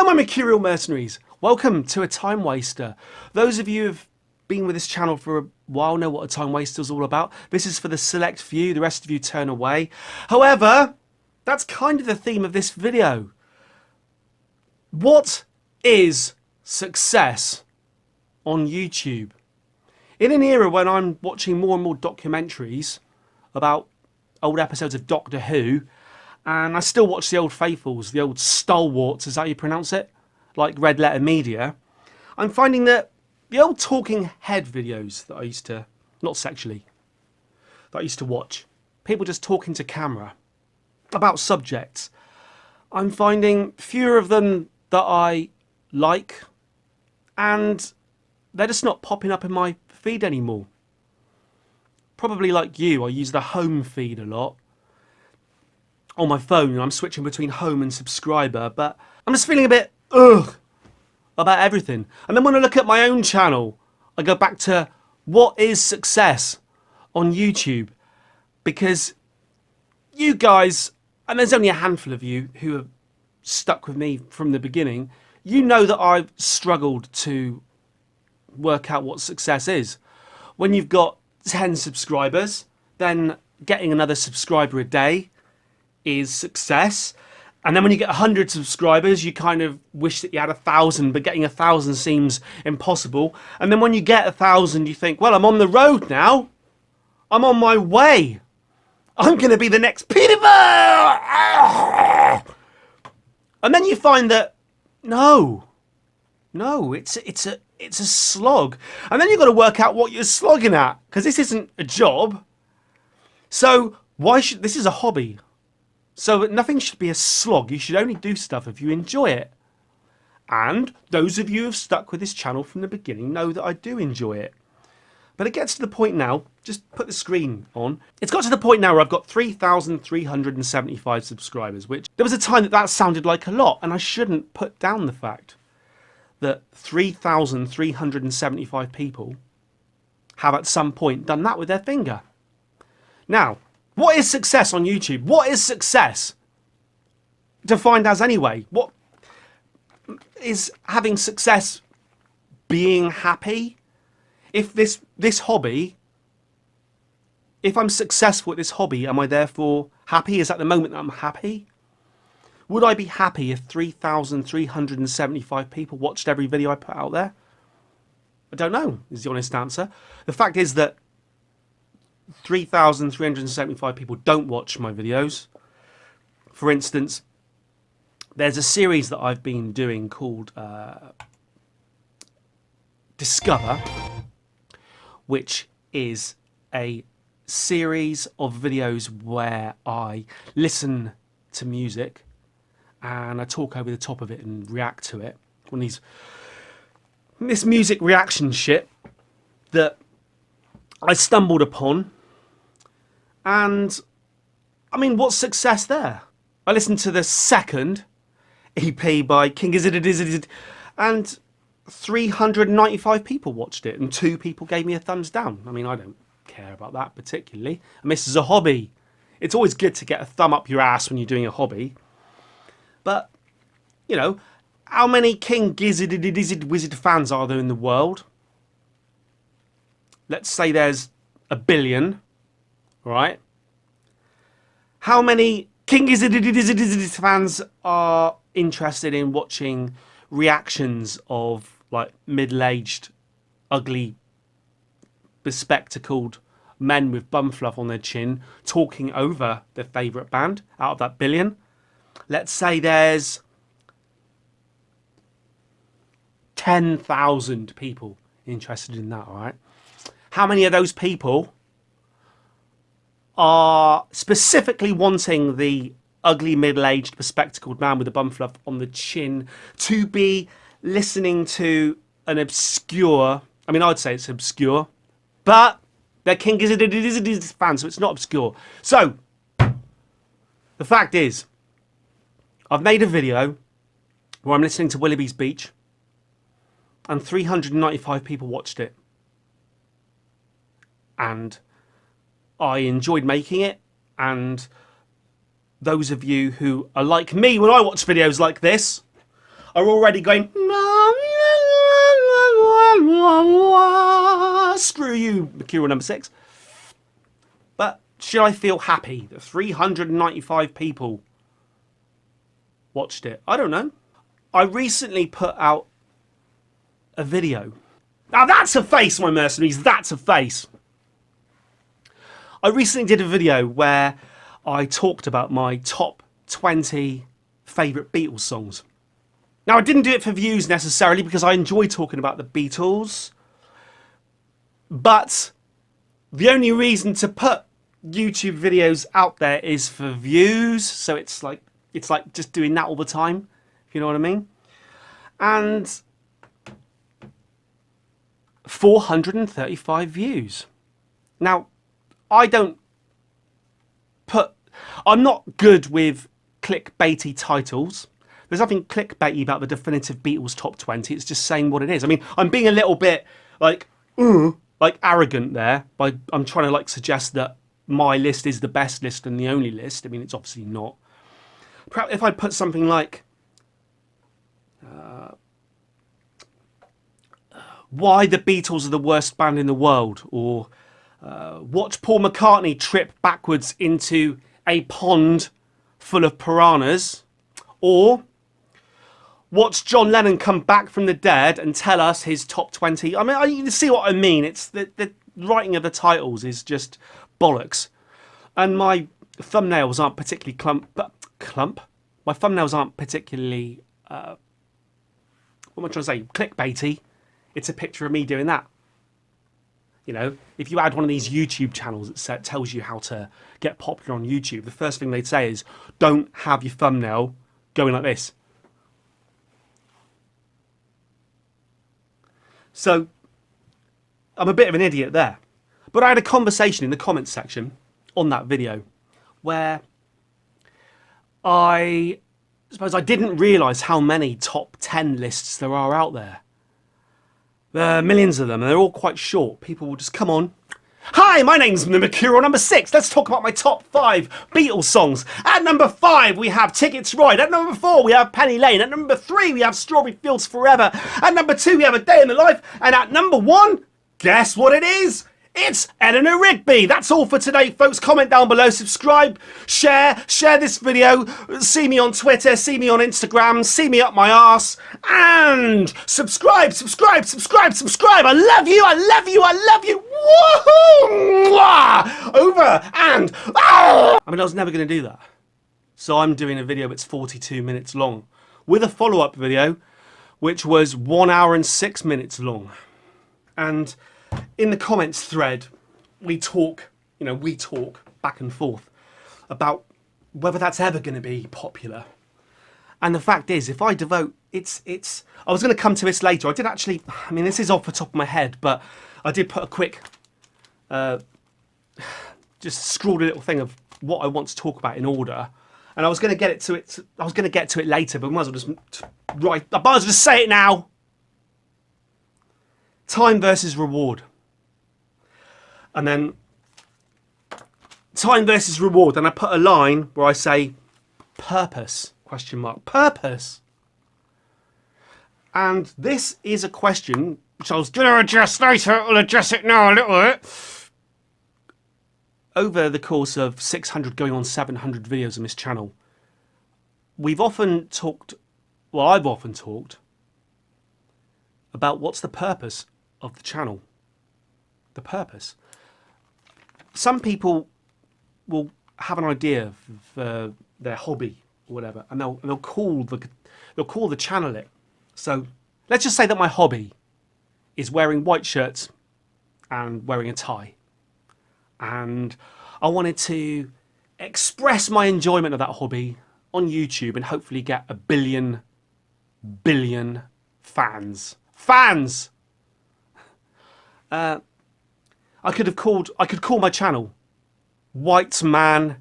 Hello my Mercurial mercenaries, welcome to a time waster. Those of you who have been with this channel for a while know what a time waster is all about. This is for the select few, the rest of you turn away. However, that's kind of the theme of this video. What is success on YouTube? In an era when I'm watching more and more documentaries about old episodes of Doctor Who, and I still watch the old faithfuls, the old stalwarts, is that how you pronounce it? Like Red Letter Media. I'm finding that the old talking head videos that I used to, not sexually, that I used to watch, people just talking to camera about subjects, I'm finding fewer of them that I like, and they're just not popping up in my feed anymore. Probably like you, I use the home feed a lot on my phone, and I'm switching between home and subscriber, but I'm just feeling a bit ugh about everything. And then when I look at my own channel, I go back to what is success on YouTube, because you guys, and there's only a handful of you who have stuck with me from the beginning, you know that I've struggled to work out what success is. When you've got 10 subscribers, then getting another subscriber a day is success. And then when you get 100 subscribers, you kind of wish that you had 1,000, but getting 1,000 seems impossible. And then when you get 1,000, you think, well, I'm on the road now. I'm on my way. I'm going to be the next Peter. And then you find that, no, it's a slog. And then you've got to work out what you're slogging at, because this isn't a job. So this is a hobby. So nothing should be a slog. You should only do stuff if you enjoy it. And those of you who have stuck with this channel from the beginning know that I do enjoy it. But it gets to the point now, just put the screen on. It's got to the point now where I've got 3,375 subscribers, which there was a time that sounded like a lot, and I shouldn't put down the fact that 3,375 people have at some point done that with their finger. Now, what is success on YouTube? What is success defined as anyway? What is having success? Being happy? If this hobby, if I'm successful at this hobby, am I therefore happy? Is that the moment that I'm happy? Would I be happy if 3,375 people watched every video I put out there? I don't know, is the honest answer. The fact is that 3,375 people don't watch my videos. For instance, there's a series that I've been doing called Discover, which is a series of videos where I listen to music and I talk over the top of it and react to it. This music reaction shit that I stumbled upon, and I mean, what's success there? I listened to the second EP by King Gizzard, and 395 people watched it, and 2 people gave me a thumbs down. I mean, I don't care about that particularly. And this is a hobby. It's always good to get a thumb up your ass when you're doing a hobby. But, you know, how many King Gizzard Wizard fans are there in the world? Let's say there's 1 billion, right? How many King Gizzard fans are interested in watching reactions of like middle-aged, ugly, bespectacled men with bum fluff on their chin talking over their favourite band out of that 1 billion? Let's say there's 10,000 people interested in that, all right? How many of those people are specifically wanting the ugly, middle-aged, bespectacled man with a bum fluff on the chin to be listening to an obscure, I mean, I'd say it's obscure, but they're King Gizzard fans, so it's not obscure. So, the fact is, I've made a video where I'm listening to Willoughby's Beach, and 395 people watched it. And I enjoyed making it, and those of you who are like me when I watch videos like this, are already going, screw you, Mercurial number 6. But should I feel happy that 395 people watched it? I don't know. I recently put out a video. Now that's a face, my mercenaries, that's a face. I recently did a video where I talked about my top 20 favourite Beatles songs. Now I didn't do it for views necessarily because I enjoy talking about the Beatles, but the only reason to put YouTube videos out there is for views, so it's like just doing that all the time, if you know what I mean. And 435 views. Now, I'm not good with clickbaity titles. There's nothing clickbaity about the definitive Beatles top 20. It's just saying what it is. I mean, I'm being a little bit like arrogant there. I'm trying to like suggest that my list is the best list and the only list. I mean, it's obviously not. Perhaps if I put something like why the Beatles are the worst band in the world, or watch Paul McCartney trip backwards into a pond full of piranhas, or watch John Lennon come back from the dead and tell us his top 20. I mean, you see what I mean. It's the writing of the titles is just bollocks. And my thumbnails aren't particularly clump. My thumbnails aren't particularly, what am I trying to say, clickbaity. It's a picture of me doing that. You know, if you add one of these YouTube channels that tells you how to get popular on YouTube, the first thing they'd say is, don't have your thumbnail going like this. So, I'm a bit of an idiot there. But I had a conversation in the comments section on that video where I suppose I didn't realise how many top 10 lists there are out there. There are millions of them, and they're all quite short. People will just come on. Hi, my name's the Mercurial number 6. Let's talk about my top 5 Beatles songs. At number 5, we have Ticket to Ride. At number 4, we have Penny Lane. At number 3, we have Strawberry Fields Forever. At number 2, we have A Day in the Life. And at number 1, guess what it is? It's Eleanor Rigby. That's all for today, folks. Comment down below, subscribe, share this video, see me on Twitter, see me on Instagram, see me up my arse, and subscribe. I love you. Woohoo! Mwah! Over and I mean, I was never going to do that. So I'm doing a video that's 42 minutes long with a follow-up video, which was 1 hour and 6 minutes long. And in the comments thread, we talk back and forth about whether that's ever going to be popular. And the fact is, if I devote, I was going to come to this later. I did actually, I mean, this is off the top of my head, but I did put a quick, just scrawled a little thing of what I want to talk about in order. And I was going to get to it later, but I might as well just say it now. Time versus reward. And then time versus reward. And I put a line where I say purpose, ? Purpose. And this is a question which I was going to address later. I'll address it now a little bit. Over the course of 600 going on 700 videos on this channel, I've often talked about what's the purpose of the channel. The purpose. Some people will have an idea of their hobby or whatever, and they'll call the channel it. So let's just say that my hobby is wearing white shirts and wearing a tie, and I wanted to express my enjoyment of that hobby on YouTube and hopefully get a billion fans. I could call my channel White Man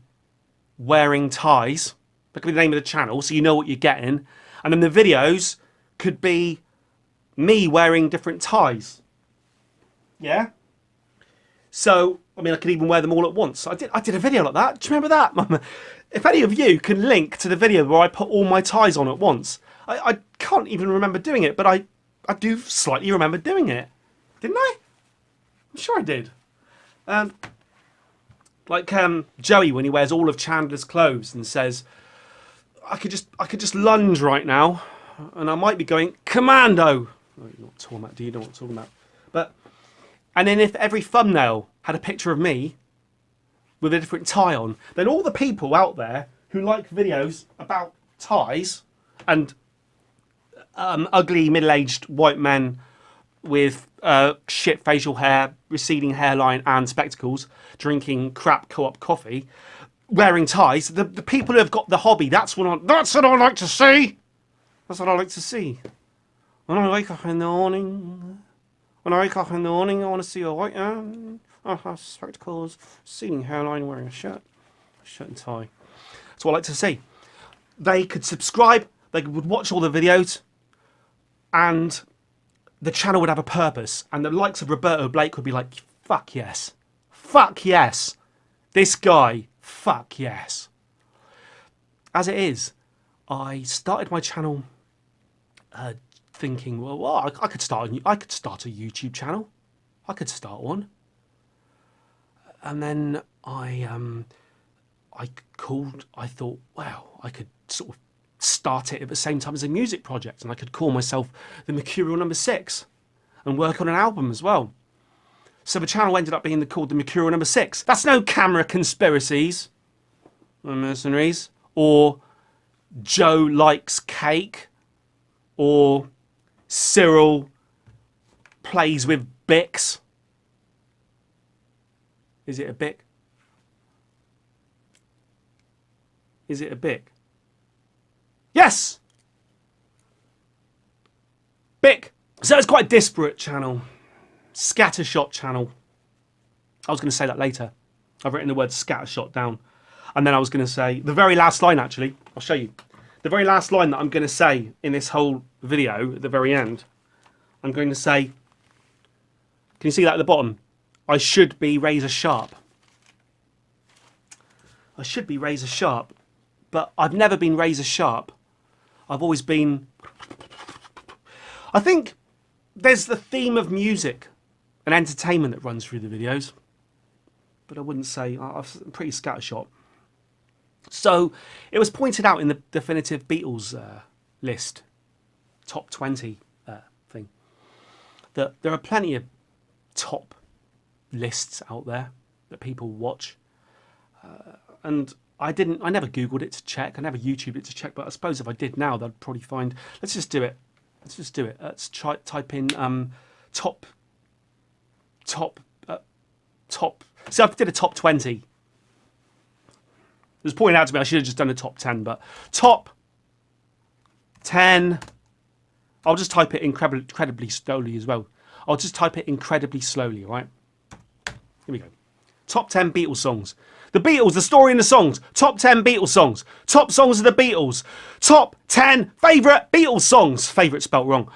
Wearing Ties. That could be the name of the channel, so you know what you're getting. And then the videos could be me wearing different ties. Yeah? So, I mean, I could even wear them all at once. I did a video like that. Do you remember that? If any of you can link to the video where I put all my ties on at once, I can't even remember doing it, but I do slightly remember doing it. Didn't I? I'm sure I did. Like Joey when he wears all of Chandler's clothes and says, I could just lunge right now, and I might be going commando. Oh, you're not talking about, do you know what I'm talking about? But and then if every thumbnail had a picture of me with a different tie on, then all the people out there who like videos about ties and ugly middle-aged white men with shit facial hair, receding hairline and spectacles, drinking crap co-op coffee, wearing ties, the people who have got the hobby, that's what I like to see. That's what I like to see. When I wake up in the morning, I want to see a white man, spectacles, receding hairline, wearing a shirt and tie. That's what I like to see. They could subscribe, they would watch all the videos, and the channel would have a purpose, and the likes of Roberto Blake would be like, fuck yes. Fuck yes. This guy, fuck yes. As it is, I started my channel thinking, well, I could start a YouTube channel. I could start one. And then I thought, wow, I could sort of start it at the same time as a music project, and I could call myself the Mercurial number 6 and work on an album as well. So the channel ended up being called the Mercurial number 6. That's no camera conspiracies or mercenaries, or Joe likes cake, or Cyril plays with Bics. Is it a Bic? Is it a Bic? Yes! Bic. So it's quite a disparate channel. Scattershot channel. I was going to say that later. I've written the word scattershot down. And then I was going to say, the very last line actually, I'll show you. The very last line that I'm going to say in this whole video, at the very end, I'm going to say, can you see that at the bottom? I should be razor sharp. I should be razor sharp, but I've never been razor sharp. I've always been... I think there's the theme of music and entertainment that runs through the videos, but I wouldn't say... I'm pretty scattershot. So it was pointed out in the definitive Beatles list, top 20 thing, that there are plenty of top lists out there that people watch, and I never Googled it to check, I never YouTubed it to check, but I suppose if I did now, they'd probably find, let's just do it. Let's type in top, so I did a top 20. It was pointed out to me I should have just done a top 10, but top 10, I'll just type it incredibly slowly as well. I'll just type it incredibly slowly, all right? Here we go. Top 10 Beatles songs. The Beatles, the story and the songs. Top 10 Beatles songs. Top songs of the Beatles. Top 10 favourite Beatles songs. Favourite spelt wrong.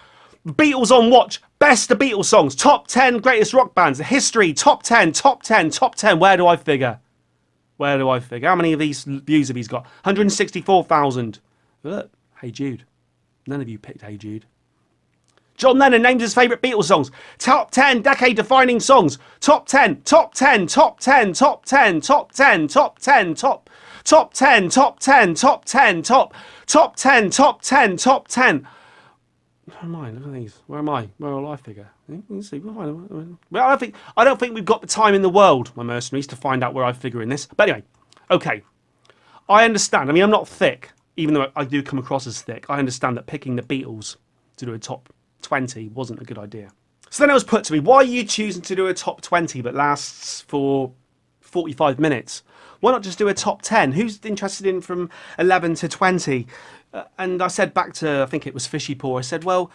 Beatles on watch. Best of Beatles songs. Top 10 greatest rock bands. The history. Top 10, top 10, top 10. Where do I figure? How many of these views have he's got? 164,000. Look, Hey Jude. None of you picked Hey Jude. John Lennon names his favourite Beatles songs. Top 10 decade-defining songs. Top 10, top 10, top 10, top 10, top 10, top 10, top 10, top 10, top 10, top 10, top 10, top 10. Where am I? Look at these. Where am I? Where will I figure? You can see. Well, I don't think we've got the time in the world, my mercenaries, to find out where I figure in this. But anyway, okay. I understand. I mean, I'm not thick, even though I do come across as thick. I understand that picking the Beatles to do a top 20 wasn't a good idea. So then it was put to me, why are you choosing to do a top 20 that lasts for 45 minutes? Why not just do a top 10? Who's interested in from 11 to 20? And I said back to, I think it was Fishy Paw, I said, well,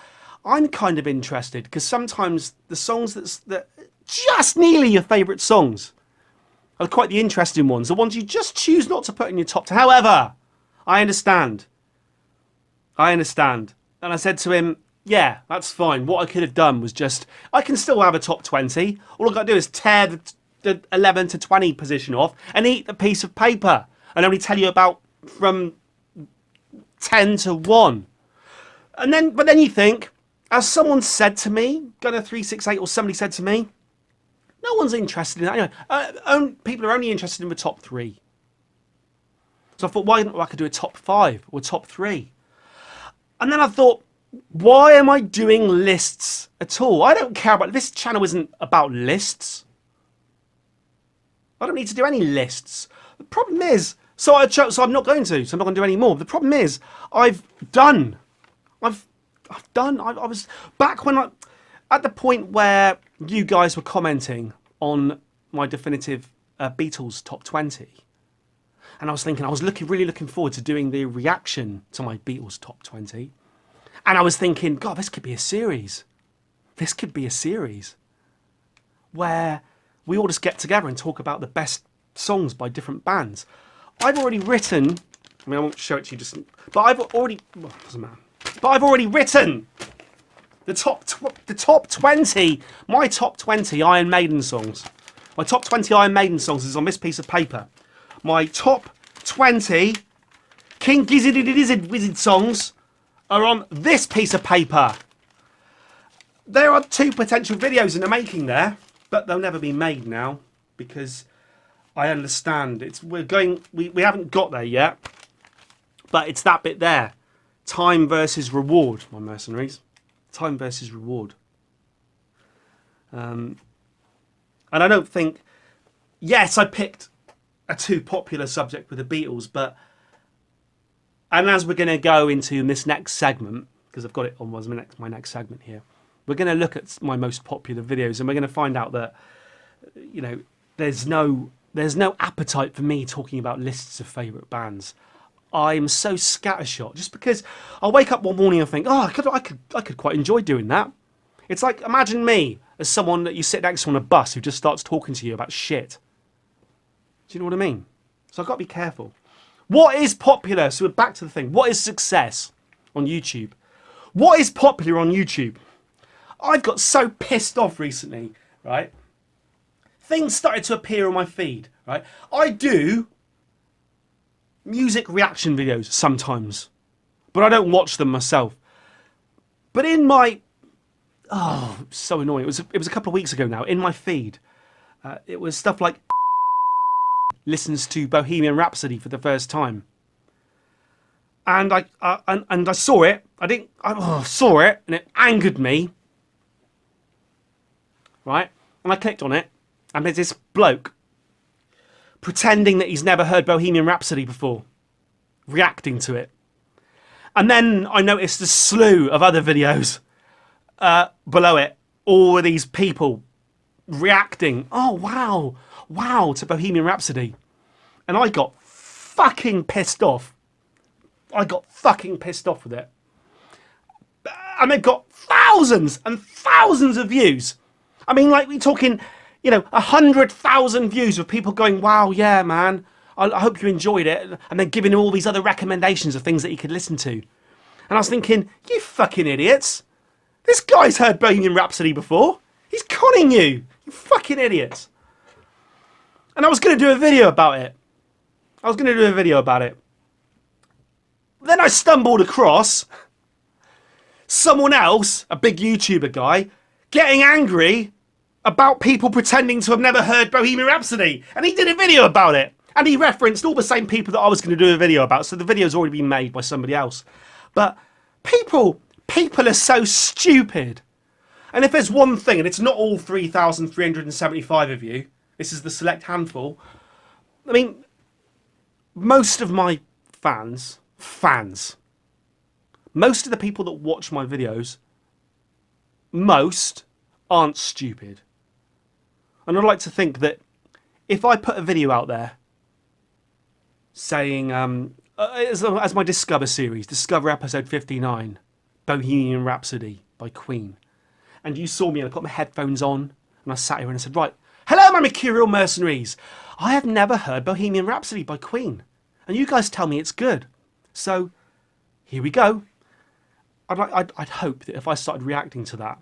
I'm kind of interested because sometimes the songs that just nearly your favourite songs are quite the interesting ones, the ones you just choose not to put in your top 10. However, I understand. And I said to him, yeah, that's fine. What I could have done was just, I can still have a top 20. All I've got to do is tear the 11 to 20 position off and eat the piece of paper and only tell you about from 10 to 1. But then you think, as someone said to me, Gunner 368 or somebody said to me, no one's interested in that. Anyway, people are only interested in the top 3. So I thought, why not I could do a top 5 or top 3? And then I thought, why am I doing lists at all? I don't care about, this channel isn't about lists. I don't need to do any lists. The problem is, so I'm not going to, so I'm not going to do any more. The problem is, I was back when at the point where you guys were commenting on my definitive Beatles top 20. And I was thinking, really looking forward to doing the reaction to my Beatles top 20. And I was thinking, God, this could be a series. This could be a series where we all just get together and talk about the best songs by different bands. I've already written, I won't show it to you but I've already, well, it doesn't matter. But I've already written the top 20, my top 20 Iron Maiden songs. My top 20 Iron Maiden songs is on this piece of paper. My top 20 King Gizzard Wizard songs are on this piece of paper. There are 2 potential videos in the making there, but they'll never be made now because I understand we haven't got there yet, but it's that bit there. Time versus reward, my mercenaries. Time versus reward. And I don't think, yes, I picked a too popular subject with the Beatles, and as we're going to go into this next segment, because I've got it on my next segment here, we're going to look at my most popular videos, and we're going to find out that, there's no appetite for me talking about lists of favourite bands. I'm so scattershot, just because I'll wake up one morning and think, oh, I could quite enjoy doing that. It's like, imagine me as someone that you sit next to on a bus who just starts talking to you about shit. Do you know what I mean? So I've got to be careful. What is popular? So we're back to the thing. What is success on YouTube? What is popular on YouTube? I've got so pissed off recently, right? Things started to appear on my feed, right? I do music reaction videos sometimes, but I don't watch them myself. But in my, so annoying. It was a couple of weeks ago now. In my feed, it was stuff like listens to Bohemian Rhapsody for the first time, and I saw it. I saw it, and it angered me. Right, and I clicked on it, and there's this bloke pretending that he's never heard Bohemian Rhapsody before, reacting to it. And then I noticed a slew of other videos below it, all of these people reacting, oh wow, to Bohemian Rhapsody. And I got fucking pissed off. with it. And they've got thousands and thousands of views. I mean, like, we're talking, 100,000 views of people going, wow, yeah, man, I hope you enjoyed it. And then giving him all these other recommendations of things that he could listen to. And I was thinking, you fucking idiots. This guy's heard Bohemian Rhapsody before. He's conning you. You fucking idiots. And I was going to do a video about it. Then I stumbled across someone else, a big YouTuber guy, getting angry about people pretending to have never heard Bohemian Rhapsody. And he did a video about it. And he referenced all the same people that I was going to do a video about. So the video's already been made by somebody else. But people are so stupid. And if there's one thing, and it's not all 3,375 of you, this is the select handful. I mean, most of my fans, most of the people that watch my videos, most aren't stupid. And I'd like to think that if I put a video out there saying, as my Discover series, Discover episode 59, Bohemian Rhapsody by Queen, and you saw me and I put my headphones on and I sat here and I said, right, hello, my Mercurial mercenaries. I have never heard Bohemian Rhapsody by Queen, and you guys tell me it's good. So here we go. I'd hope that if I started reacting to that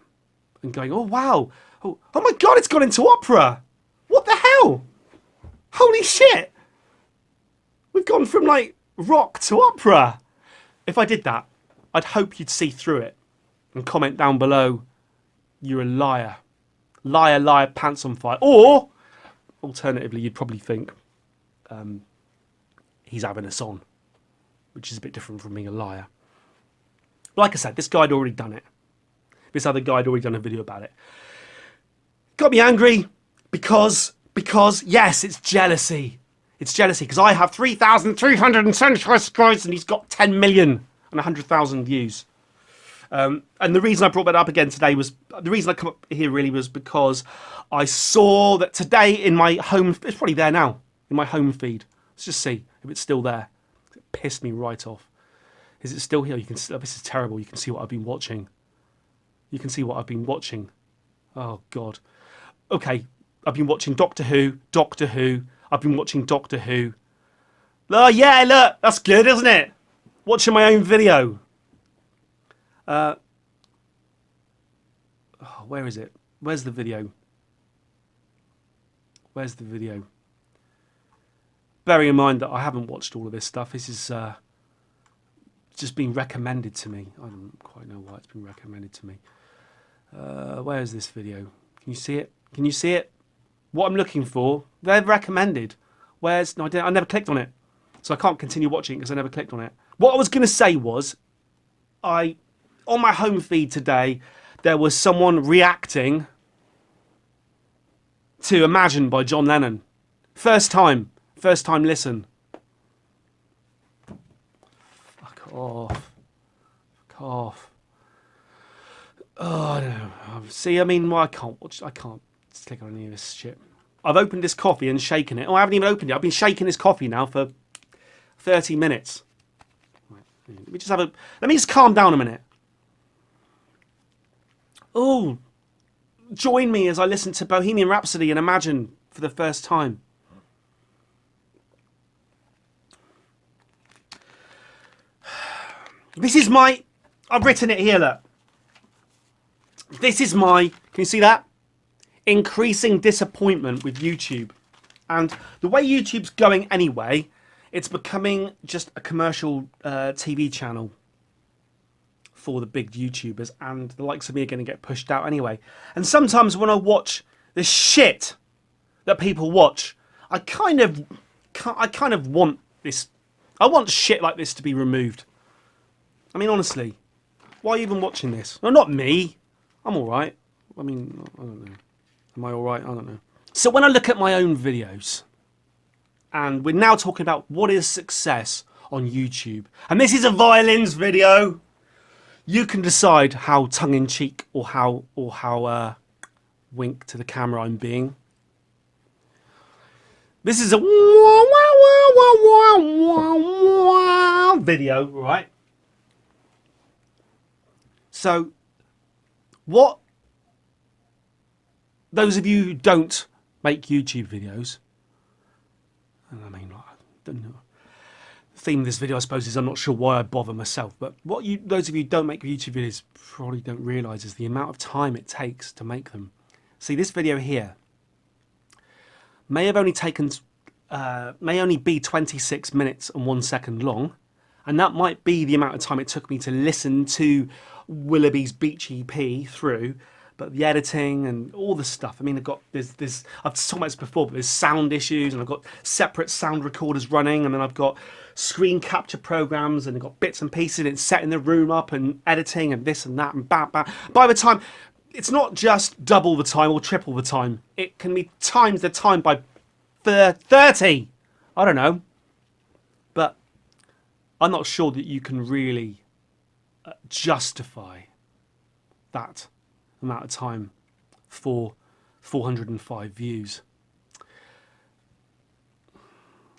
and going, oh wow, oh my god, it's gone into opera. What the hell? Holy shit. We've gone from like rock to opera. If I did that, I'd hope you'd see through it and comment down below, you're a liar. Liar, liar, pants on fire. Or, alternatively, you'd probably think he's having us on, which is a bit different from being a liar. Like I said, this guy had already done it. This other guy had already done a video about it. Got me angry because yes, it's jealousy. It's jealousy because I have 3,375 subscribers and he's got 10 million and 100,000 views. And the reason I brought that up again today was, the reason I come up here really was because I saw that today in my home, it's probably there now, in my home feed. Let's just see if it's still there. It pissed me right off. Is it still here? You can. This is terrible. You can see what I've been watching. You can see what I've been watching. Oh, God. Okay, I've been watching Doctor Who. I've been watching Doctor Who. Oh, yeah, look. That's good, isn't it? Watching my own video. Where is it? Where's the video? Where's the video? Bearing in mind that I haven't watched all of this stuff. This is just been recommended to me. I don't quite know why it's been recommended to me. Where is this video? Can you see it? Can you see it? What I'm looking for, they're recommended. Where's... No, I never clicked on it. So I can't continue watching because I never clicked on it. What I was going to say was, on my home feed today, there was someone reacting to Imagine by John Lennon. First time listen. Fuck off. Fuck off. Oh, I don't know. See, I mean, well, I can't click on any of this shit. I've opened this coffee and shaken it. Oh, I haven't even opened it. I've been shaking this coffee now for 30 minutes. Right, let me just calm down a minute. Oh, join me as I listen to Bohemian Rhapsody and Imagine for the first time. This is my... I've written it here, look. This is my... Can you see that? Increasing disappointment with YouTube. And the way YouTube's going anyway, it's becoming just a commercial TV channel for the big YouTubers, and the likes of me are going to get pushed out anyway. And sometimes when I watch the shit that people watch, I kind of want this. I want shit like this to be removed. I mean, honestly, why are you even watching this? No, not me. I'm all right. I mean, I don't know. Am I all right? I don't know. So when I look at my own videos, and we're now talking about what is success on YouTube, and this is a violins video. You can decide how tongue-in-cheek or how wink to the camera I'm being. This is a video, right? So, what those of you who don't make YouTube videos, and I mean, I don't know. The theme of this video, I suppose, is I'm not sure why I bother myself, but what those of you who don't make YouTube videos probably don't realise is the amount of time it takes to make them. See, this video here may have only taken, may only be 26 minutes and 1 second long, and that might be the amount of time it took me to listen to Willoughby's Beach EP through. But the editing and all the stuff, I mean, I've talked about this before, but there's sound issues, and I've got separate sound recorders running, and then I've got screen capture programs, and I've got bits and pieces, and it's setting the room up and editing and this and that and bam, bam. By the time, it's not just double the time or triple the time. It can be times the time by 30. I don't know. But I'm not sure that you can really justify that amount of time for 405 views.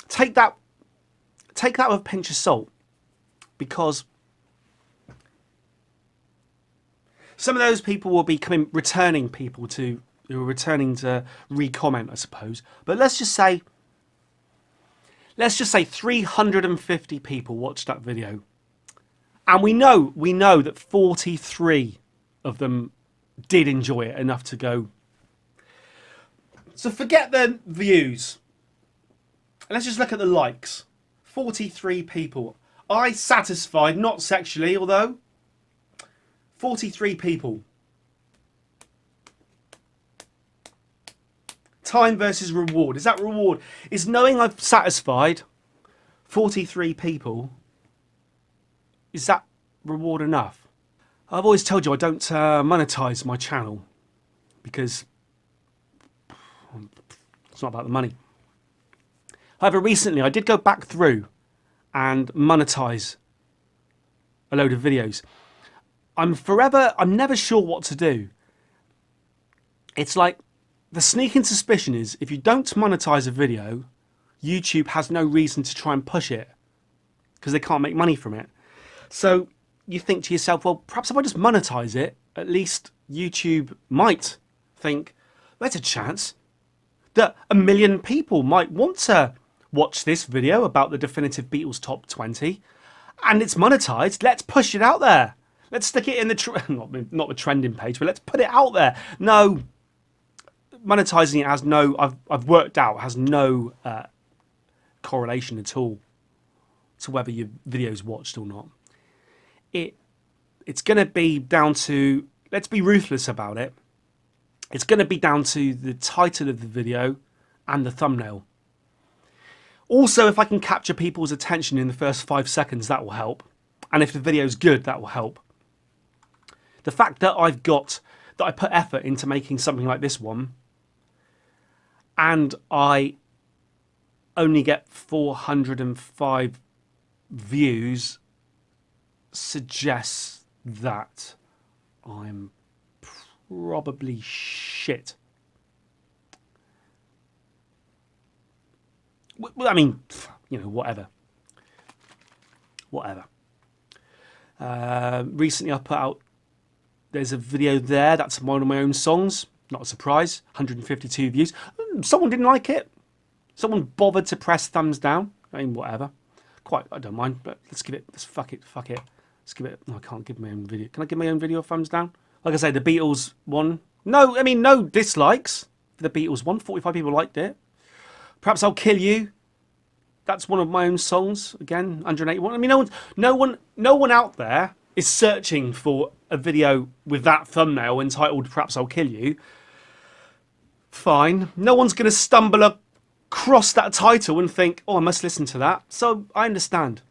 Take that with a pinch of salt, because some of those people will be returning people who are returning to re-comment, I suppose. But let's just say 350 people watched that video, and we know that 43 of them did enjoy it enough to go. So forget the views. Let's just look at the likes. 43 people. I satisfied, not sexually, although 43 people. Time versus reward. Is that reward? Is knowing I've satisfied 43 people, is that reward enough? I've always told you I don't monetize my channel because it's not about the money. However, recently I did go back through and monetize a load of videos. I'm never sure what to do. It's like the sneaking suspicion is if you don't monetize a video, YouTube has no reason to try and push it because they can't make money from it. So you think to yourself, well, perhaps if I just monetize it, at least YouTube might think there's a chance that 1 million people might want to watch this video about the definitive Beatles top 20 and it's monetized. Let's push it out there. Let's stick it in the not the trending page, but let's put it out there. No, monetizing it has no, I've worked out, has no correlation at all to whether your video's watched or not. It's going to be down to, let's be ruthless about it. It's going to be down to the title of the video and the thumbnail. Also, if I can capture people's attention in the first 5 seconds, that will help. And if the video's good, that will help. The fact that I put effort into making something like this one, and I only get 405 views, suggests that I'm probably shit. Well, I mean, whatever. Recently I put out, there's a video there, that's one of my own songs, not a surprise, 152 views. Someone didn't like it. Someone bothered to press thumbs down. I mean, whatever. I don't mind, but fuck it. Let's give it, no, I can't give my own video. Can I give my own video a thumbs down? Like I say, the Beatles one. No dislikes for the Beatles one. 45 people liked it. Perhaps I'll Kill You. That's one of my own songs. Again, 181. I mean, no one out there is searching for a video with that thumbnail entitled Perhaps I'll Kill You. Fine. No one's going to stumble across that title and think, oh, I must listen to that. So I understand.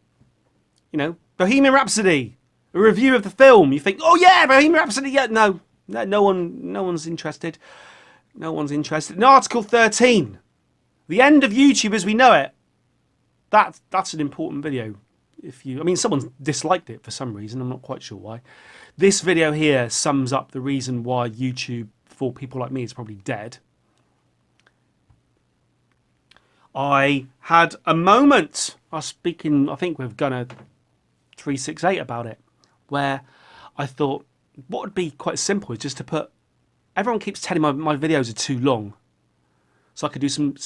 Bohemian Rhapsody, a review of the film. You think, oh yeah, Bohemian Rhapsody. Yeah, no one's interested. No one's interested. In Article 13, the end of YouTube as we know it. That's an important video. Someone disliked it for some reason. I'm not quite sure why. This video here sums up the reason why YouTube, for people like me, is probably dead. I had a moment. I was speaking, I think, with Gunner 368 about it, where I thought what would be quite simple is just to put. Everyone keeps telling my videos are too long, so I could do some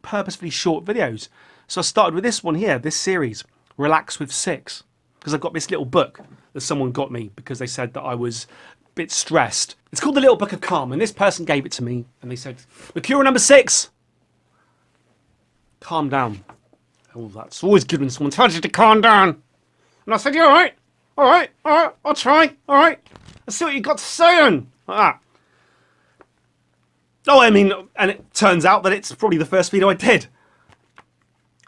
purposefully short videos. So I started with this one here, this series, Relax with 6, because I've got this little book that someone got me because they said that I was a bit stressed. It's called The Little Book of Calm, and this person gave it to me, and they said, Mercurial number 6, calm down. Oh, that's always good when someone tells you to calm down. And I said, yeah, all right, I'll try, all right. Let's see what you got to say then. Like that. Oh, and it turns out that it's probably the first video I did.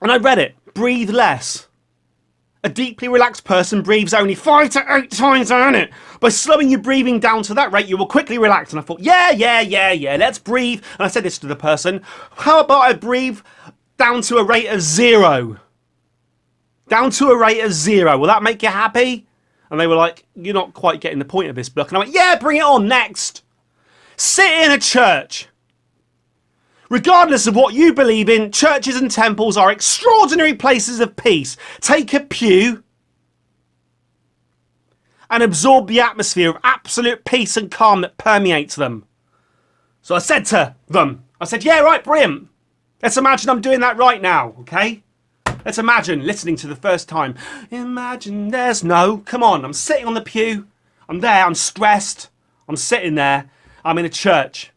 And I read it. Breathe less. A deeply relaxed person breathes only 5 to 8 times a minute. By slowing your breathing down to that rate, you will quickly relax. And I thought, yeah, let's breathe. And I said this to the person. How about I breathe down to a rate of 0? Down to a rate of 0. Will that make you happy? And they were like, you're not quite getting the point of this book. And I went, yeah, bring it on, next. Sit in a church. Regardless of what you believe in, churches and temples are extraordinary places of peace. Take a pew and absorb the atmosphere of absolute peace and calm that permeates them. So I said to them, yeah, right, brilliant. Let's imagine I'm doing that right now, okay? Let's imagine listening to the first time. Imagine there's no, come on, I'm sitting on the pew. I'm there, I'm stressed. I'm sitting there. I'm in a church.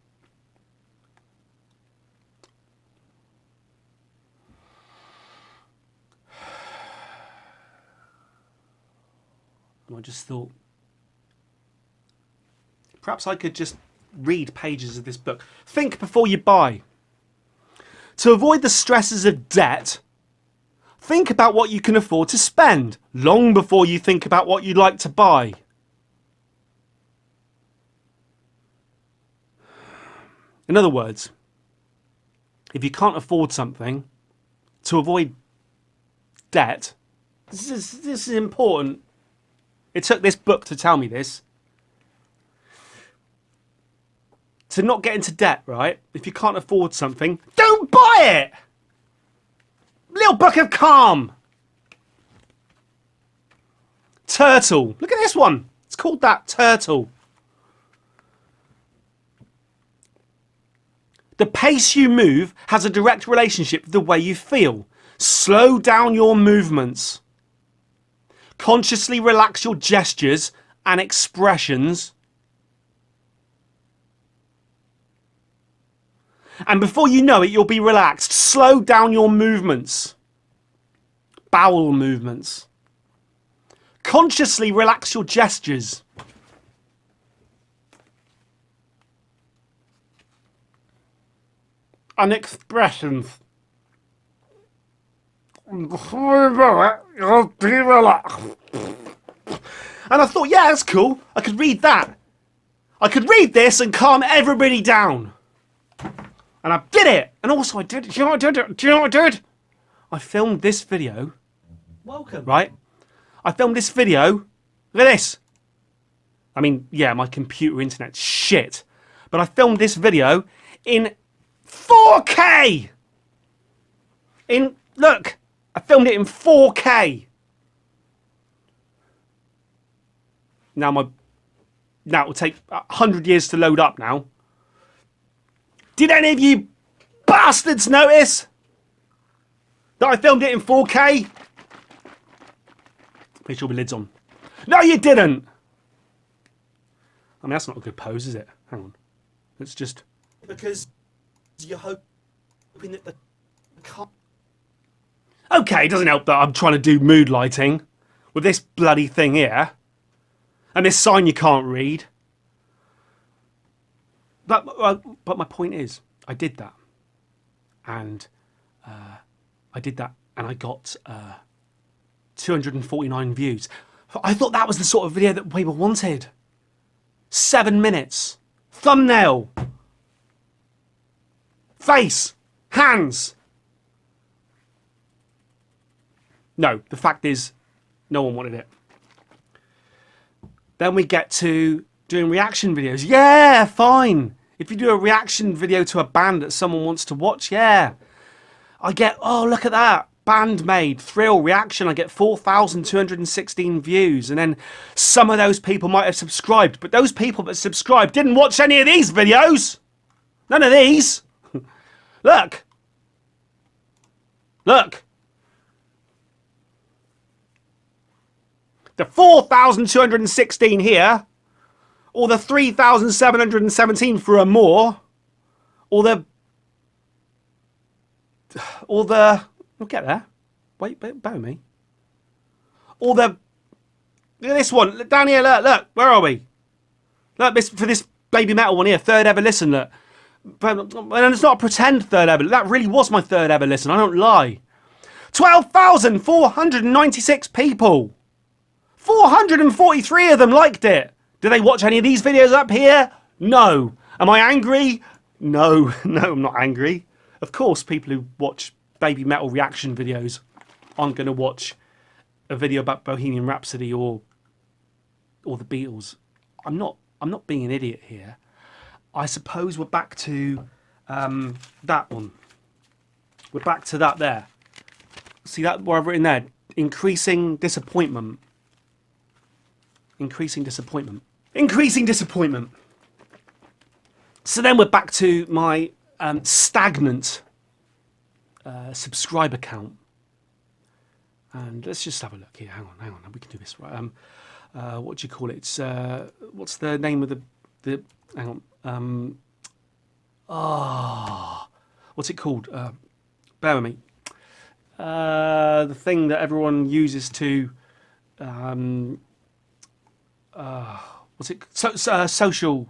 And I just thought, Perhaps I could just read pages of this book. Think before you buy. To avoid the stresses of debt, think about what you can afford to spend long before you think about what you'd like to buy. In other words, if you can't afford something, to avoid debt, this is important. It took this book to tell me this. To not get into debt, right? If you can't afford something, don't buy it! Little Book of Calm. Turtle. Look at this one. It's called that, Turtle. The pace you move has a direct relationship with the way you feel. Slow down your movements. Consciously relax your gestures and expressions. And before you know it, you'll be relaxed. Slow down your movements. Bowel movements. Consciously relax your gestures. And expressions. And before you know it, you'll be relaxed. And I thought, yeah, that's cool. I could read that. I could read this and calm everybody down. And I did it! And also I did... Do you know what I did? Do you know what I did? I filmed this video. Welcome. Right? I filmed this video. Look at this. I mean, yeah, my computer internet's shit. But I filmed this video in 4K! Look! I filmed it in 4K! Now it will take 100 years to load up now. Did any of you bastards notice that I filmed it in 4K? Make sure the lid's on. No, you didn't! I mean, that's not a good pose, is it? Hang on. Let's just... Because you're hoping that the... Okay, it doesn't help that I'm trying to do mood lighting with this bloody thing here. And this sign you can't read. But my point is, I did that. And I got 249 views. I thought that was the sort of video that people wanted. 7 minutes. Thumbnail. Face. Hands. No, the fact is, no one wanted it. Then we get to doing reaction videos. Yeah, fine. If you do a reaction video to a band that someone wants to watch, yeah. I get, oh, look at that. Band made, thrill, reaction. I get 4,216 views. And then some of those people might have subscribed. But those people that subscribed didn't watch any of these videos. None of these. Look. Look. The 4,216 here, or the 3,717 for a more, or the... We'll get there. Wait, bear with me. Or the... Look at this one. Down here, look. Where are we? Look, for this baby metal one here. Third ever listen, look. And it's not a pretend third ever. That really was my third ever listen. I don't lie. 12,496 people. 443 of them liked it. Do they watch any of these videos up here? No. Am I angry? No, I'm not angry. Of course, people who watch baby metal reaction videos aren't going to watch a video about Bohemian Rhapsody or the Beatles. I'm not being an idiot here. I suppose we're back to that one. We're back to that there. See that what I've written there? Increasing disappointment. Increasing disappointment. Increasing disappointment. So then we're back to my stagnant subscriber count. And let's just have a look here. Hang on. We can do this, right? What do you call it? It's, what's the name of the hang on. What's it called? Bear with me. The thing that everyone uses to... what's what's it? Social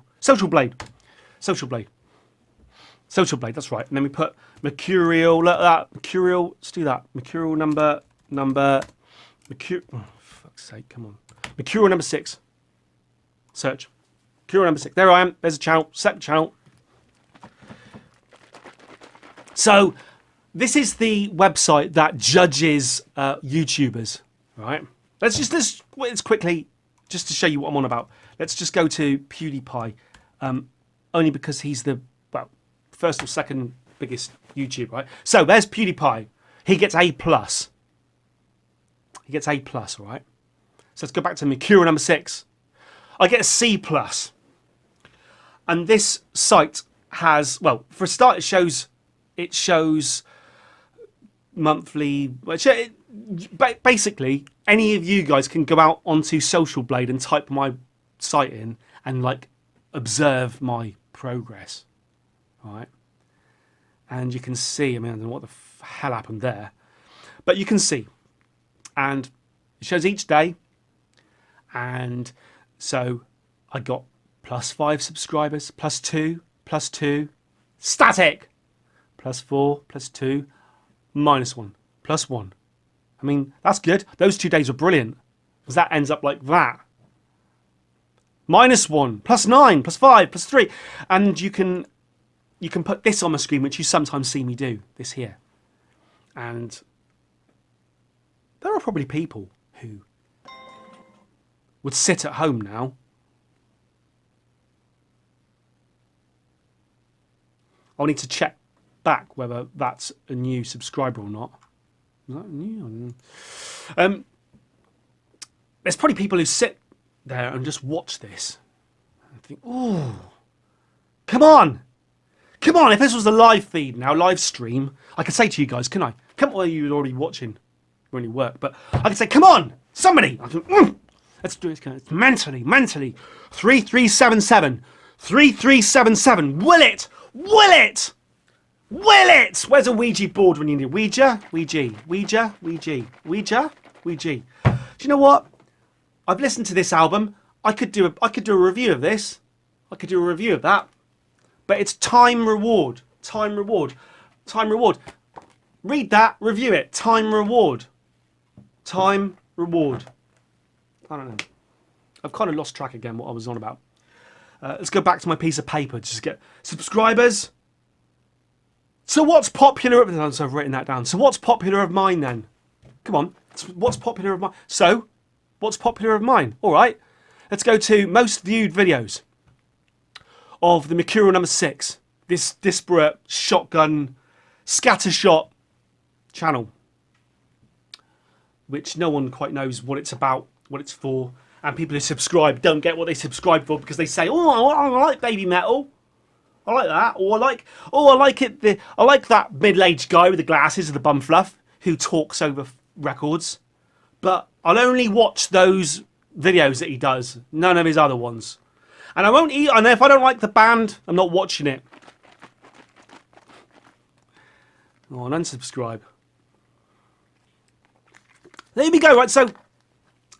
Blade. Social Blade. Social Blade, that's right. And then we put Mercurial, look at that. Mercurial, let's do that. Mercurial oh, fuck's sake, come on. Mercurial number 6. Search. Mercurial number 6. There I am. There's a channel. Second channel. So, this is the website that judges YouTubers, right? Let's quickly, just to show you what I'm on about. Let's just go to PewDiePie, only because he's the, well, first or second biggest YouTuber, right? So there's PewDiePie. He gets A+. He gets A+, all right? So let's go back to Mercurial number 6. I get a C+. And this site has, well, for a start, it shows monthly. Basically, any of you guys can go out onto Social Blade and type my site in and like observe my progress. All right. And you can see, I mean, I don't know what the hell happened there, but you can see. And it shows each day. And so I got +5 subscribers, +2, +2, static, +4, +2, -1, +1. I mean, that's good. Those 2 days were brilliant because that ends up like that. -1, +9, +5, +3. And you can put this on the screen, which you sometimes see me do, this here. And there are probably people who would sit at home now. I'll need to check back whether that's a new subscriber or not. Is that new? There's probably people who sit there and just watch this and think, "Oh, come on! Come on, if this was a live feed now, live stream, I could say to you guys, can I? Come on, well, you're already watching, you're only work, but I could say, come on, somebody! I can, let's do it, mentally, 3377, 3377, will it? Will it? Will it? Where's a Ouija board when you need Ouija? Ouija. Do you know what? I've listened to this album. I could do a review of this. I could do a review of that. But it's time reward. Time reward. Time reward. Read that, review it. Time reward. Time reward. I don't know. I've kind of lost track again what I was on about. Let's go back to my piece of paper. Just get subscribers. So what's popular? So I've written that down. So what's popular of mine then? Come on. What's popular of mine? So, what's popular of mine? All right. Let's go to most viewed videos of the Mercurial number 6. This disparate shotgun scattershot channel, which no one quite knows what it's about, what it's for, and people who subscribe don't get what they subscribe for because they say, "Oh, I like baby metal. I like that," or I like that middle-aged guy with the glasses with the bum fluff who talks over records. But I'll only watch those videos that he does, none of his other ones. And I won't eat. And if I don't like the band, I'm not watching it. Oh, and unsubscribe. There we go. Right. So,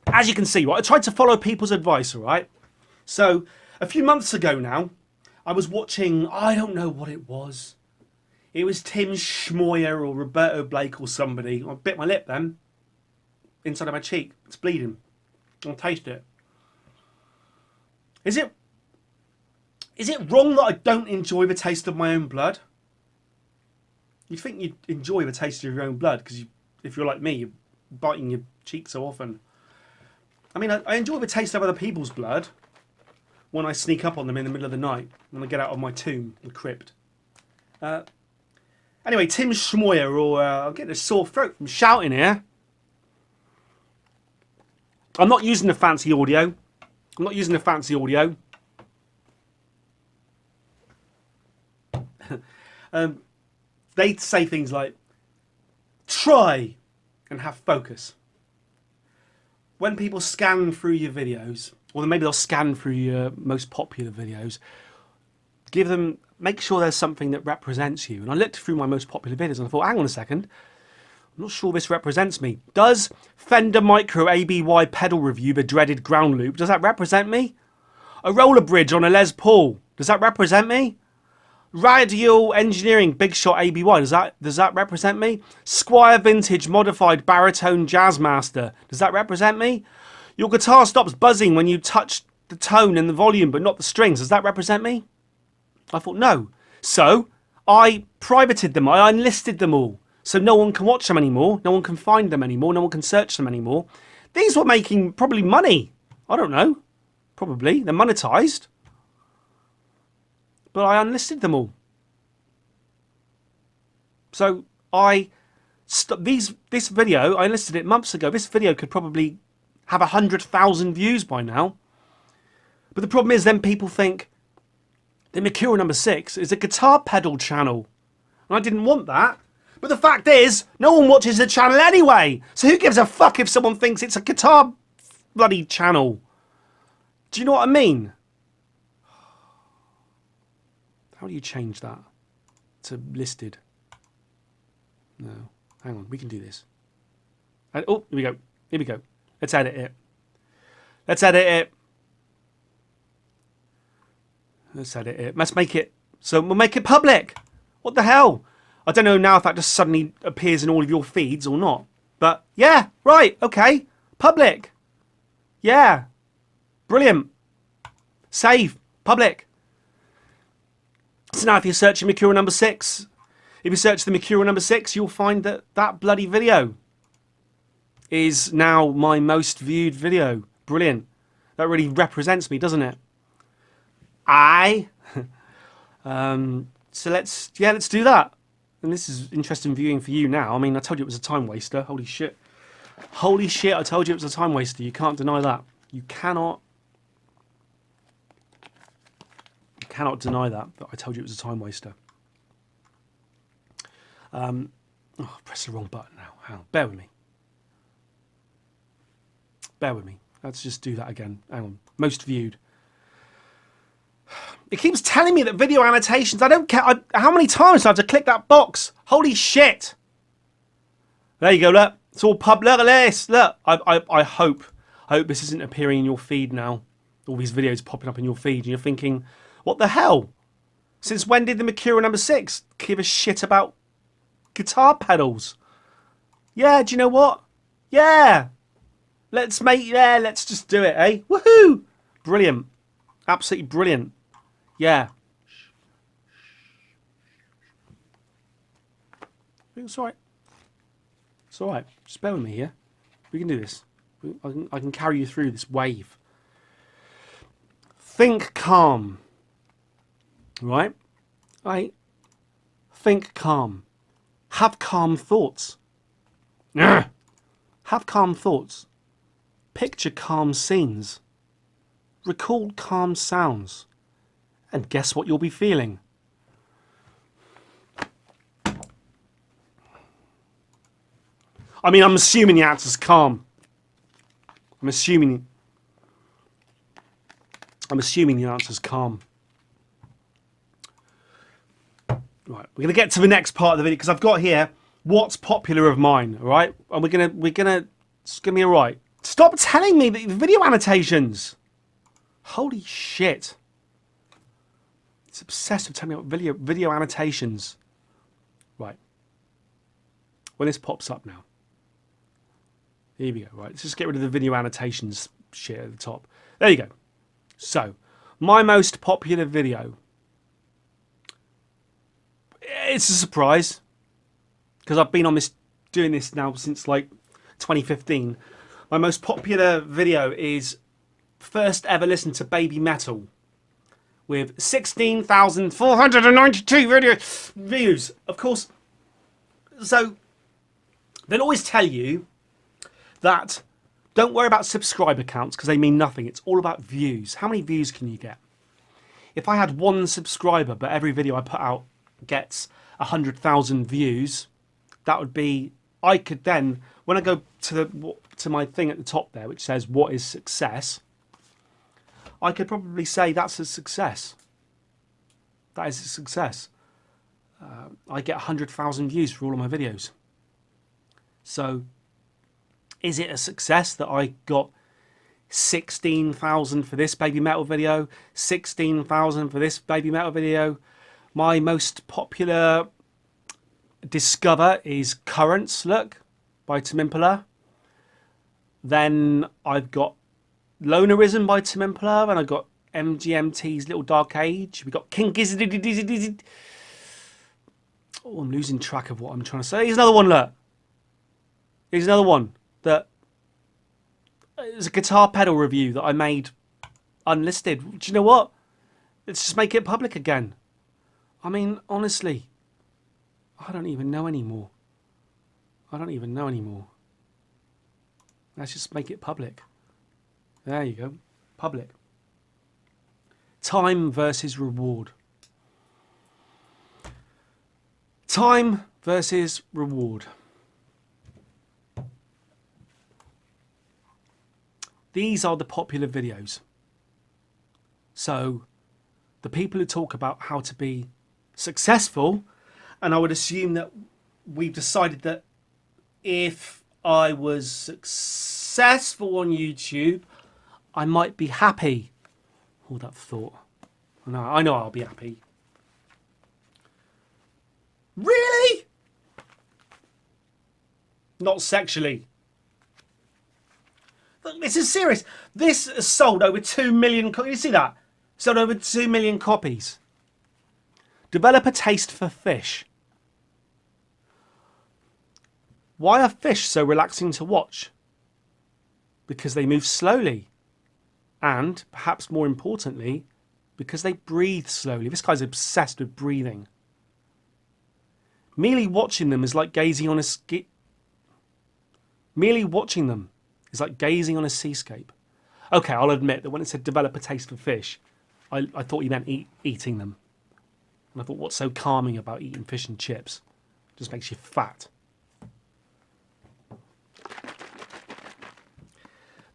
as you can see, right, I tried to follow people's advice. All right. So a few months ago now, I was watching, I don't know what it was. It was Tim Schmoyer or Roberto Blake or somebody. I bit my lip then. Inside of my cheek. It's bleeding. I'll taste it. Is it wrong that I don't enjoy the taste of my own blood? You'd think you'd enjoy the taste of your own blood because if you're like me, you're biting your cheek so often. I mean, I enjoy the taste of other people's blood when I sneak up on them in the middle of the night when I get out of my tomb, the crypt. Anyway, Tim Schmoyer, or I'm getting a sore throat from shouting here. I'm not using the fancy audio. They say things like, try and have focus. When people scan through your videos, or maybe they'll scan through your most popular videos, make sure there's something that represents you. And I looked through my most popular videos and I thought, hang on a second, I'm not sure this represents me. Does Fender Micro ABY pedal review, the dreaded ground loop, does that represent me? A roller bridge on a Les Paul. Does that represent me? Radial Engineering Big Shot ABY. Does that represent me? Squire Vintage Modified Baritone Jazzmaster. Does that represent me? Your guitar stops buzzing when you touch the tone and the volume, but not the strings. Does that represent me? I thought no. So I privated them. I unlisted them all, so no one can watch them anymore. No one can find them anymore. No one can search them anymore. These were making probably money. I don't know. Probably they're monetized. But I unlisted them all. So this video, I unlisted it months ago. This video could probably have 100,000 views by now. But the problem is then people think the Mercurial number 6 is a guitar pedal channel. And I didn't want that. But the fact is, no one watches the channel anyway. So who gives a fuck if someone thinks it's a guitar bloody channel? Do you know what I mean? How do you change that to listed? No. Hang on, we can do this. Oh, here we go. Here we go. Let's edit it. Let's edit it. Let's edit it. Let's make it. So we'll make it public. What the hell? I don't know now if that just suddenly appears in all of your feeds or not. But yeah, right. Okay. Public. Yeah. Brilliant. Save. Public. So now if you're searching Mercurial number 6, if you search the Mercurial number 6, you'll find that that bloody video is now my most viewed video. Brilliant. That really represents me, doesn't it? So let's do that. And this is interesting viewing for you now. I mean, I told you it was a time waster. Holy shit. Holy shit, I told you it was a time waster. You can't deny that. You cannot deny that I told you it was a time waster. Oh, I pressed the wrong button now. Hang on, bear with me. Bear with me. Let's just do that again. Hang on. Most viewed. It keeps telling me that video annotations. I don't care. How many times do I have to click that box? Holy shit. There you go, look. It's all public. Look at this. Look. I hope this isn't appearing in your feed now. All these videos popping up in your feed and you're thinking, what the hell? Since when did the Mercurial number 6 give a shit about guitar pedals? Yeah, do you know what? Yeah. Let's just do it, eh? Woohoo! Brilliant. Absolutely brilliant. Yeah. It's alright. It's alright. Just bear with me here. We can do this. I can carry you through this wave. Think calm. Right? Think calm. Have calm thoughts. Have calm thoughts. Picture calm scenes. Recall calm sounds. And guess what you'll be feeling? I mean, I'm assuming the answer's calm. I'm assuming the answer's calm. Right, we're gonna get to the next part of the video because I've got here what's popular of mine. All right, and it's gonna be all right. Stop telling me that the video annotations. Holy shit! It's obsessed with telling me about video annotations. Right, when this pops up now. Here we go. Right, let's just get rid of the video annotations shit at the top. There you go. So, my most popular video. It's a surprise because I've been on this, doing this now since like 2015. My most popular video is first ever listened to Baby Metal with 16,492 views. Of course, so they'll always tell you that don't worry about subscriber counts because they mean nothing. It's all about views. How many views can you get? If I had one subscriber but every video I put out gets 100,000 views, that would be, I could then, when I go to my thing at the top there which says what is success, I could probably say that's a success. That is a success. I get 100,000 views for all of my videos. So is it a success that I got 16,000 for this baby metal video, 16,000 for this baby metal video. My most popular discover is Currents, look, by Timimpala. Then I've got Lonerism by Timimpala, and I've got MGMT's Little Dark Age. We've got King Gizzard. Oh, I'm losing track of what I'm trying to say. Here's another one, look. Here's another one that is a guitar pedal review that I made unlisted. Do you know what? Let's just make it public again. I mean, honestly, I don't even know anymore. Let's just make it public. There you go. Public. Time versus reward. Time versus reward. These are the popular videos. So, the people who talk about how to be successful, and I would assume that we've decided that if I was successful on YouTube, I might be happy. Hold that thought. I know I'll be happy. Really? Not sexually. Look, this is serious. This has sold over 2 million copies. You see that? Sold over 2 million copies. Develop a taste for fish. Why are fish so relaxing to watch? Because they move slowly. And, perhaps more importantly, because they breathe slowly. This guy's obsessed with breathing. Merely watching them is like gazing on a seascape. Okay, I'll admit that when it said develop a taste for fish, I thought he meant eating them. And I thought, what's so calming about eating fish and chips? It just makes you fat.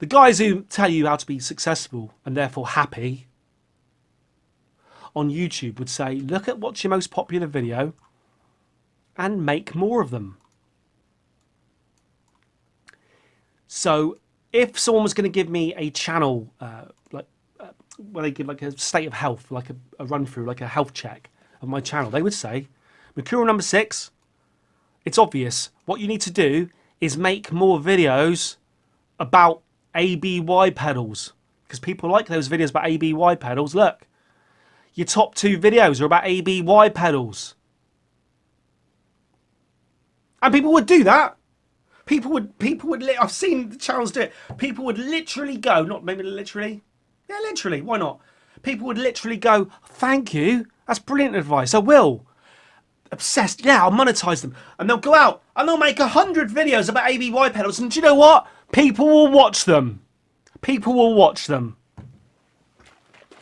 The guys who tell you how to be successful and therefore happy on YouTube would say, look at what's your most popular video and make more of them. So if someone was going to give me a channel, where they give like a state of health, like a run through, like a health check of my channel, they would say, Mercurial number 6, it's obvious. What you need to do is make more videos about ABY pedals, because people like those videos about ABY pedals. Look, your top 2 videos are about ABY pedals, and people would do that. People would. I've seen the channels do it. People would literally go, not maybe literally, yeah, literally. Why not? People would literally go, thank you. That's brilliant advice. I will. Obsessed. Yeah, I'll monetize them, and they'll go out and they'll make 100 videos about ABY pedals, and do you know what? People will watch them. People will watch them.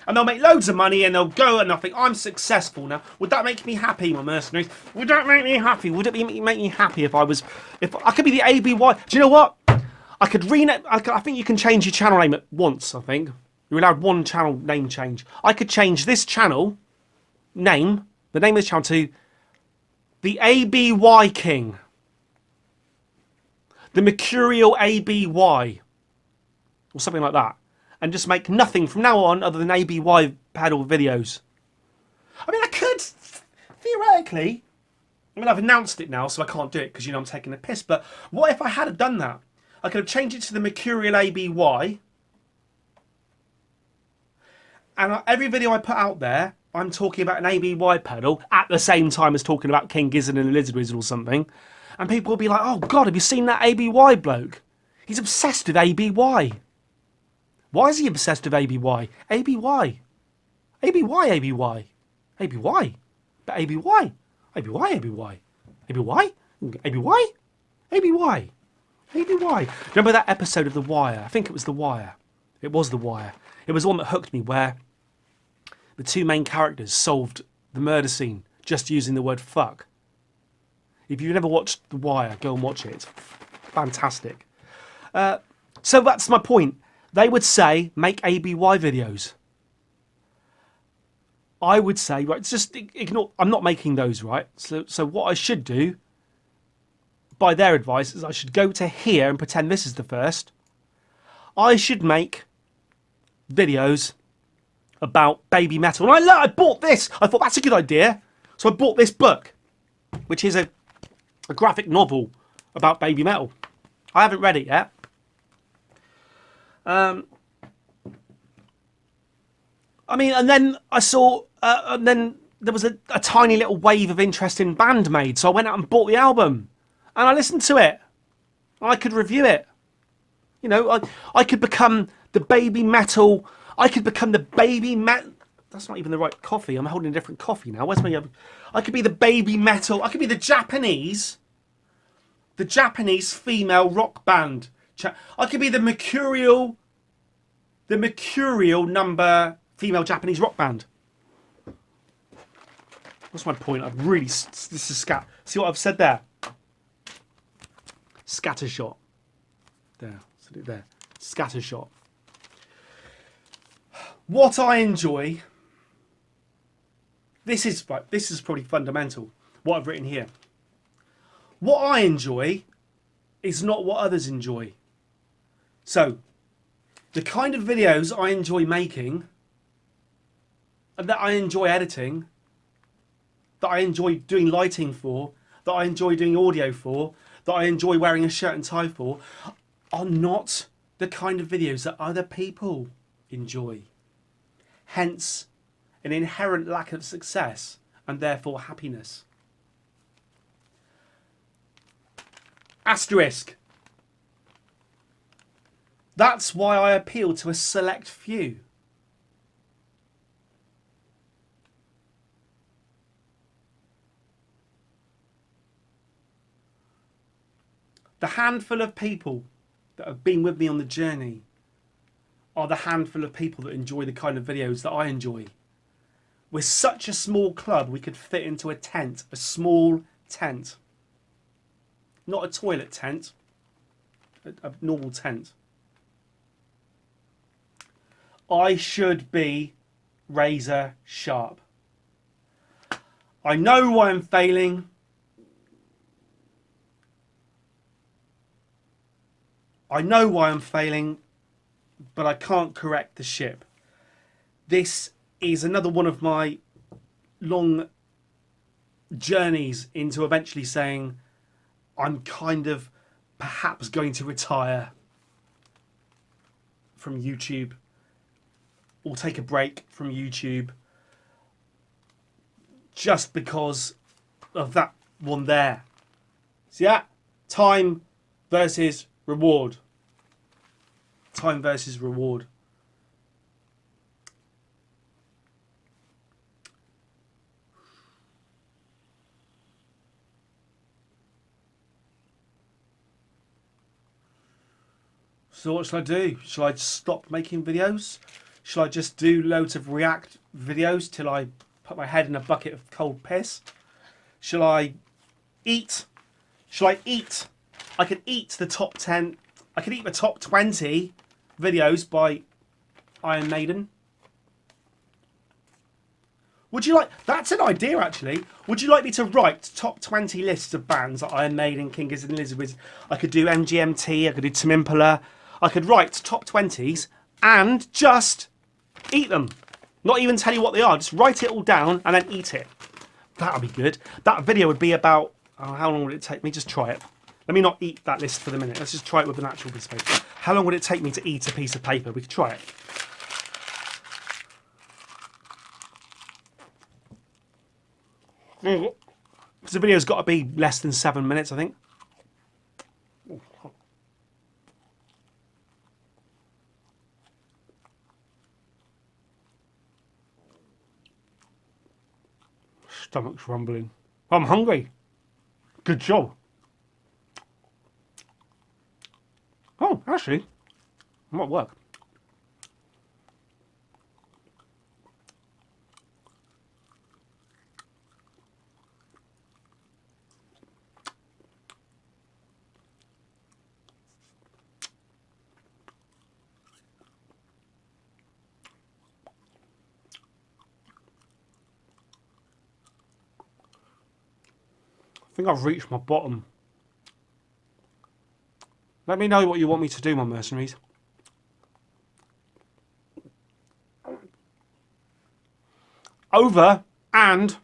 And they'll make loads of money, and they'll go and they'll think, I'm successful now. Would that make me happy, my mercenaries? Would that make me happy? Would it make me happy if I could be the ABY? Do you know what? I could rename. I think you can change your channel name at once, I think. You're allowed one channel name change. I could change this channel name, the name of this channel, to the ABY King. The Mercurial ABY, or something like that, and just make nothing from now on other than ABY pedal videos. I mean, I could, theoretically, I've announced it now, so I can't do it because, I'm taking a piss, but what if I had done that? I could have changed it to the Mercurial ABY, and every video I put out there, I'm talking about an ABY pedal at the same time as talking about King Gizzard and a Lizard Wizard or something. And people will be like, oh God, have you seen that ABY bloke? He's obsessed with ABY. Why is he obsessed with ABY? ABY. ABY, ABY. ABY. But ABY. ABY, ABY. ABY? ABY? ABY. ABY. Remember that episode of The Wire? I think it was The Wire. It was The Wire. It was the one that hooked me, where the 2 main characters solved the murder scene just using the word fuck. If you've never watched The Wire, go and watch it. It's fantastic. So that's my point. They would say, make ABY videos. I would say, right, just ignore, I'm not making those, right? So what I should do, by their advice, is I should go to here and pretend this is the first. I should make videos about baby metal. And I bought this. I thought that's a good idea. So I bought this book, which is a graphic novel about baby metal. I haven't read it yet. I mean, and then I saw, and then there was a tiny little wave of interest in Bandmade. So I went out and bought the album and I listened to it. I could review it. You know, I could become the baby metal. I could become the baby metal. That's not even the right coffee. I'm holding a different coffee now. Where's my other? I could be the baby metal. I could be the Japanese female rock band. I could be the Mercurial number female Japanese rock band. What's my point? I've really, this is scat. See what I've said there? Scattershot. There, there. Scattershot. What I enjoy. This is probably fundamental. What I've written here. What I enjoy is not what others enjoy. So, the kind of videos I enjoy making, and that I enjoy editing, that I enjoy doing lighting for, that I enjoy doing audio for, that I enjoy wearing a shirt and tie for, are not the kind of videos that other people enjoy. Hence, an inherent lack of success and therefore happiness. Asterisk. That's why I appeal to a select few. The handful of people that have been with me on the journey are the handful of people that enjoy the kind of videos that I enjoy. We're such a small club, we could fit into a tent, a small tent. Not a toilet tent, a normal tent. I should be razor sharp. I know why I'm failing. I know why I'm failing, but I can't correct the ship. This is another one of my long journeys into eventually saying I'm kind of perhaps going to retire from YouTube or take a break from YouTube just because of that one there. See that? Time versus reward. Time versus reward. So what shall I do? Shall I stop making videos? Shall I just do loads of react videos till I put my head in a bucket of cold piss? Shall I eat? Shall I eat? I could eat the top 10. I could eat the top 20 videos by Iron Maiden. Would you like... That's an idea, actually. Would you like me to write top 20 lists of bands like Iron Maiden, King Gizzard and Lizard? I could do MGMT. I could do Tim Impala. I could write top 20s and just eat them. Not even tell you what they are. Just write it all down and then eat it. That would be good. That video would be about... Oh, how long would it take me? Just try it. Let me not eat that list for the minute. Let's just try it with an actual piece of paper. How long would it take me to eat a piece of paper? We could try it. The video's got to be less than 7 minutes, I think. Stomach's rumbling. I'm hungry. Good job. Oh, actually, I'm at work. I think I've reached my bottom. Let me know what you want me to do, my mercenaries. over and